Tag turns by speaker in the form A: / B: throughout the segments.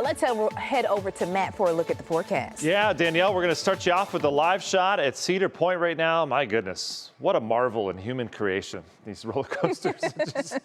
A: let's head over to Matt for a look at the forecast.
B: Yeah, Danielle, we're going to start you off with a live shot at Cedar Point right now. My goodness, what a marvel in human creation. These roller coasters. Just,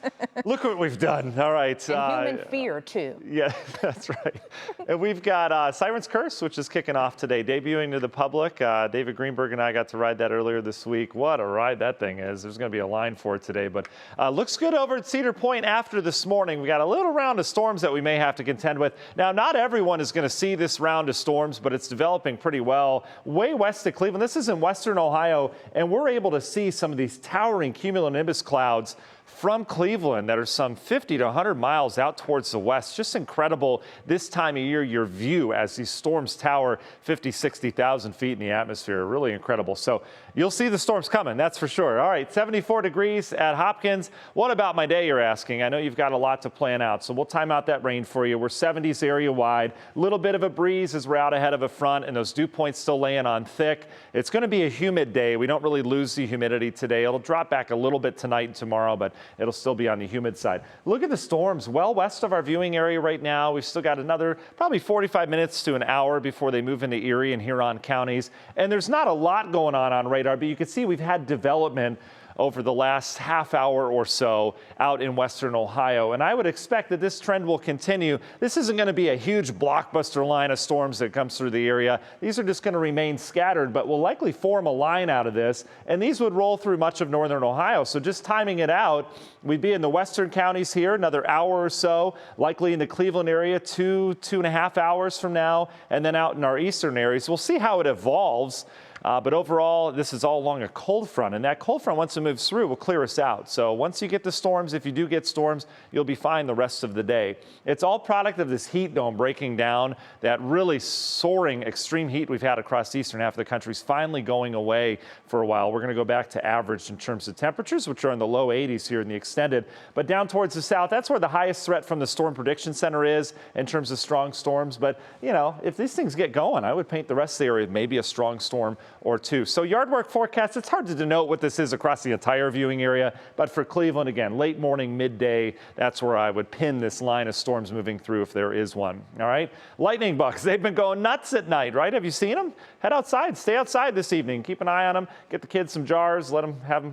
B: look what we've done. All right.
A: And human fear, too.
B: Yeah, that's right. And we've got Siren's Curse, which is kicking off today, debuting to the public. David Greenberg and I got to ride that earlier this week. What a ride that thing is. There's going to be a line for it today. But looks good over at Cedar Point after this morning. We got a little round of storms that we may have to contend with. Now, not everyone is going to see this round of storms, but it's developing pretty well. Way west of Cleveland. This is in western Ohio, and we're able to see some of these towering cumulonimbus clouds from Cleveland that are some 50 to 100 miles out towards the west. Just incredible this time of year, your view as these storms tower 50, 60,000 feet in the atmosphere. Really incredible. So you'll see the storms coming, that's for sure. All right, 74 degrees at Hopkins. What about my day, you're asking? I know you've got a lot to plan out, so we'll time out that rain for you. We're 70s area wide. A little bit of a breeze as we're out ahead of a front, and those dew points still laying on thick. It's going to be a humid day. We don't really lose the humidity today. It'll drop back a little bit tonight and tomorrow, but it'll still be on the humid side. Look at the storms well west of our viewing area right now. We've still got another probably 45 minutes to an hour before they move into Erie and Huron counties. And there's not a lot going on radar, but you can see we've had development over the last half hour or so out in western Ohio. And I would expect that this trend will continue. This isn't going to be a huge blockbuster line of storms that comes through the area. These are just going to remain scattered, but will likely form a line out of this. And these would roll through much of northern Ohio. So just timing it out, we'd be in the western counties here, another hour or so, likely in the Cleveland area, 2.5 hours from now, and then out in our eastern areas. We'll see how it evolves. But overall, this is all along a cold front, and that cold front, once it moves through, will clear us out. So once you get the storms, if you do get storms, you'll be fine the rest of the day. It's all product of this heat dome breaking down. That really soaring extreme heat we've had across the eastern half of the country is finally going away for a while. We're going to go back to average in terms of temperatures, which are in the low 80s here in the extended. But down towards the south, that's where the highest threat from the Storm Prediction Center is in terms of strong storms. But, you know, if these things get going, I would paint the rest of the area maybe a strong storm or two. So yard work forecast, it's hard to denote what this is across the entire viewing area, but for Cleveland, again, late morning, midday, that's where I would pin this line of storms moving through if there is one. All right. Lightning bugs, they've been going nuts at night, right? Have you seen them? Head outside, stay outside this evening. Keep an eye on them. Get the kids some jars,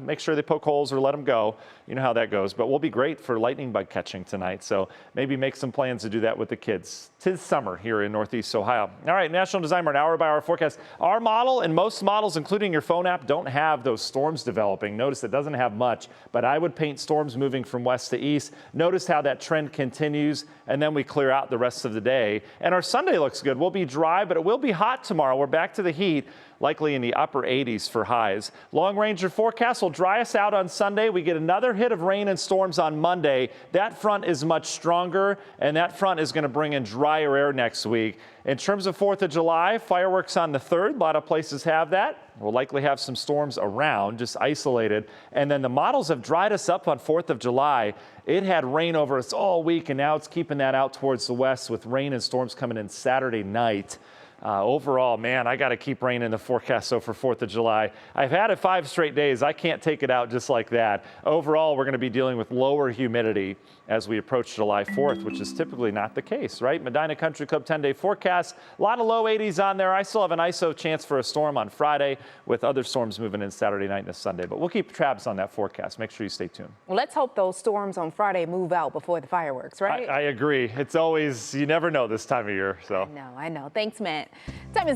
B: make sure they poke holes or let them go. You know how that goes, but we'll be great for lightning bug catching tonight. So maybe make some plans to do that with the kids. 'Tis summer here in Northeast Ohio. All right, National Designer, an hour-by-hour forecast. Our model and most models, including your phone app, don't have those storms developing. Notice it doesn't have much, but I would paint storms moving from west to east. Notice how that trend continues, and then we clear out the rest of the day. And our Sunday looks good. We'll be dry, but it will be hot tomorrow. We're back to the heat, likely in the upper 80s for highs. Long Ranger forecast will dry us out on Sunday. We get another hit of rain and storms on Monday. That front is much stronger, and that front is going to bring in drier air next week. In terms of 4th of July, fireworks on the 3rd. A lot of places have that. We'll likely have some storms around, just isolated. And then the models have dried us up on 4th of July. It had rain over us all week, and now it's keeping that out towards the west with rain and storms coming in Saturday night. Overall, man, I got to keep rain in the forecast. So for 4th of July, I've had it 5 straight days. I can't take it out just like that. Overall, we're going to be dealing with lower humidity as we approach July 4th, which is typically not the case, right? Medina Country Club 10-day forecast. A lot of low 80s on there. I still have an ISO chance for a storm on Friday with other storms moving in Saturday night and Sunday. But we'll keep tabs on that forecast. Make sure you stay tuned.
A: Well, let's hope those storms on Friday move out before the fireworks, right?
B: I agree. It's always, you never know this time of year. So
A: I know. Thanks, Matt. Time is